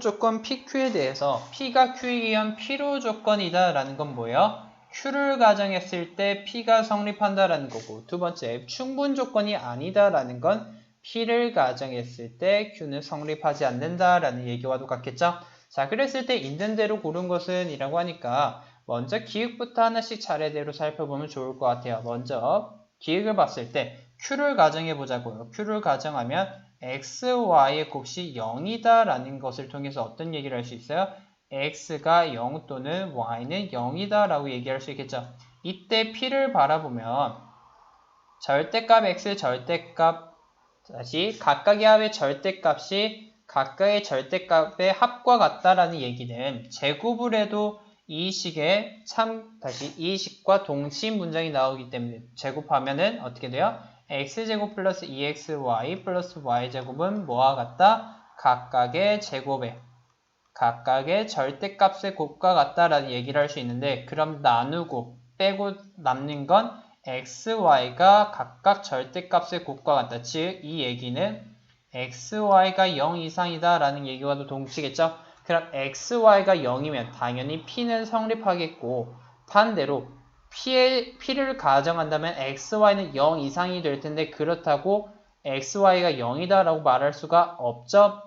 조건 PQ에 대해서 P가 Q에 의한 필요 조건이다 라는 건 뭐예요? Q를 가정했을 때 P가 성립한다라는 거고, 두 번째 충분 조건이 아니다라는 건 P를 가정했을 때 Q는 성립하지 않는다라는 얘기와도 같겠죠? 자, 그랬을 때 있는 대로 고른 것은 이라고 하니까 먼저 기획부터 하나씩 차례대로 살펴보면 좋을 것 같아요. 먼저 기획을 봤을 때 Q를 가정해 보자고요. Q를 가정하면 x, y의 곱이 0이다 라는 것을 통해서 어떤 얘기를 할 수 있어요? x가 0 또는 y는 0이다 라고 얘기할 수 있겠죠. 이때 P를 바라보면 절대값 x, 절대값 다시 각각의 합의 절대값이 각각의 절대값의 합과 같다라는 얘기는 제곱을 해도 이 식에 이 식과 동치인 문장이 나오기 때문에 제곱하면은 어떻게 돼요? x제곱 플러스 2xy 플러스 y제곱은 뭐와 같다? 각각의 제곱에 각각의 절대값의 곱과 같다라는 얘기를 할 수 있는데, 그럼 나누고 빼고 남는 건 xy가 각각 절대값의 곱과 같다. 즉 이 얘기는 xy가 0 이상이다 라는 얘기와도 동치겠죠. 그럼 xy가 0이면 당연히 p는 성립하겠고, 반대로 p를 가정한다면 xy는 0 이상이 될 텐데, 그렇다고 xy가 0이다 라고 말할 수가 없죠.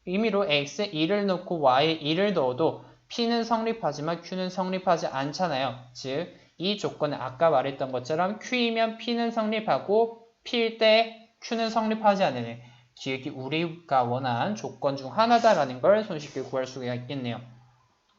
의미로 x에 1을 넣고 y에 1을 넣어도 p는 성립하지만 q는 성립하지 않잖아요. 즉 이 조건은 아까 말했던 것처럼 q이면 p는 성립하고 p일 때 q는 성립하지 않는 기획이 우리가 원한 조건 중 하나다라는 걸 손쉽게 구할 수가 있겠네요.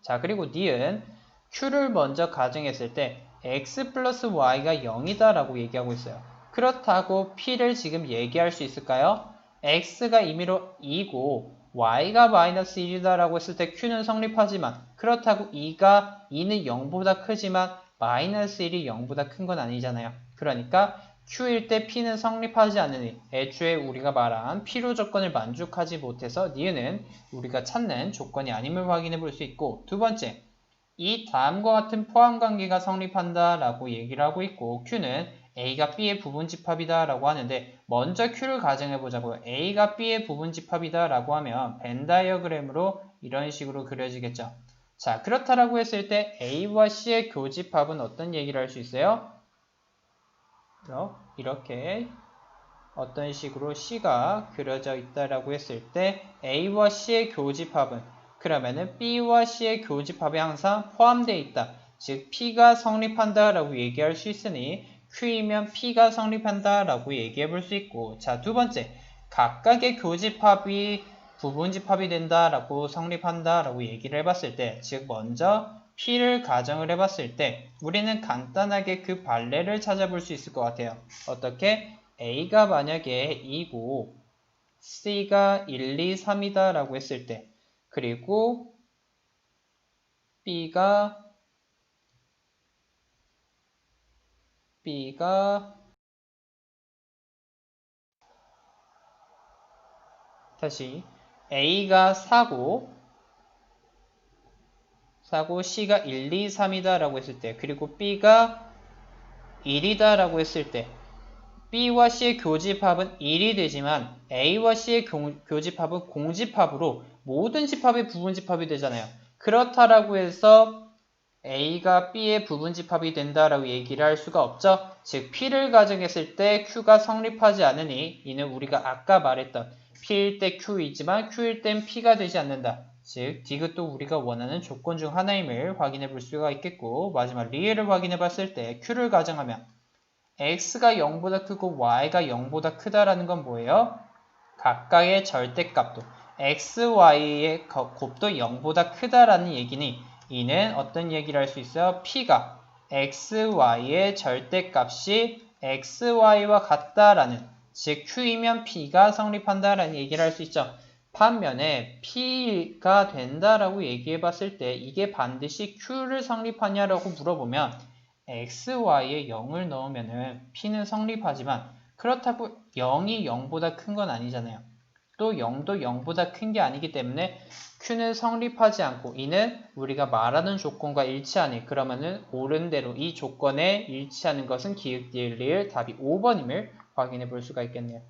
자, 그리고 니은 q를 먼저 가정했을 때 x 플러스 y가 0이다 라고 얘기하고 있어요. 그렇다고 p를 지금 얘기할 수 있을까요? x가 임의로 2고 y가 마이너스 1이다 라고 했을 때 q는 성립하지만, 그렇다고 2는 0보다 크지만 마이너스 1이 0보다 큰 건 아니잖아요. 그러니까 q일 때 p는 성립하지 않으니 애초에 우리가 말한 필요 조건을 만족하지 못해서 니은은 우리가 찾는 조건이 아님을 확인해 볼 수 있고, 두 번째, 이 다음과 같은 포함관계가 성립한다 라고 얘기를 하고 있고, q는 a가 b의 부분집합이다 라고 하는데, 먼저 q를 가정해 보자고요. a가 b의 부분집합이다 라고 하면 벤 다이어그램으로 이런 식으로 그려지겠죠. 자, 그렇다라고 했을 때 a와 c의 교집합은 어떤 얘기를 할 수 있어요? 이렇게 어떤 식으로 c가 그려져 있다라고 했을 때 a와 c의 교집합은, 그러면은 b와 c의 교집합에 항상 포함되어 있다. 즉 p가 성립한다라고 얘기할 수 있으니 q이면 p가 성립한다라고 얘기해 볼 수 있고, 자, 두 번째, 각각의 교집합이 부분집합이 된다라고 성립한다라고 얘기를 해봤을 때, 즉 먼저 p를 가정을 해봤을 때 우리는 간단하게 그 발레를 찾아볼 수 있을 것 같아요. 어떻게? a가 만약에 2고 c가 1, 2, 3이다 라고 했을 때, 그리고 b가 다시 a가 4고 c가 1, 2, 3이다 라고 했을 때, 그리고 b가 1이다 라고 했을 때 b와 c의 교집합은 1이 되지만 a와 c의 교집합은 공집합으로 모든 집합의 부분집합이 되잖아요. 그렇다라고 해서 a가 b의 부분집합이 된다라고 얘기를 할 수가 없죠. 즉 p를 가정했을 때 q가 성립하지 않으니 이는 우리가 아까 말했던 p일 때 q이지만 q일 땐 p가 되지 않는다. 즉 디귿도 우리가 원하는 조건 중 하나임을 확인해 볼 수가 있겠고, 마지막 리을을 확인해 봤을 때 q를 가정하면 x가 0보다 크고 y가 0보다 크다라는 건 뭐예요? 각각의 절대값도 x, y의 곱도 0보다 크다라는 얘기니 이는 어떤 얘기를 할 수 있어요? p가 x, y의 절대값이 x, y와 같다라는, 즉 q이면 p가 성립한다라는 얘기를 할 수 있죠. 반면에 p가 된다라고 얘기해 봤을 때 이게 반드시 q를 성립하냐라고 물어보면 x, y에 0을 넣으면은 p는 성립하지만, 그렇다고 0이 0보다 큰 건 아니잖아요. 또 0도 0보다 큰 게 아니기 때문에 q는 성립하지 않고 이는 우리가 말하는 조건과 일치하니, 그러면은 옳은 대로 이 조건에 일치하는 것은 기역, 디귿, 리을 답이 5번임을 확인해 볼 수가 있겠네요.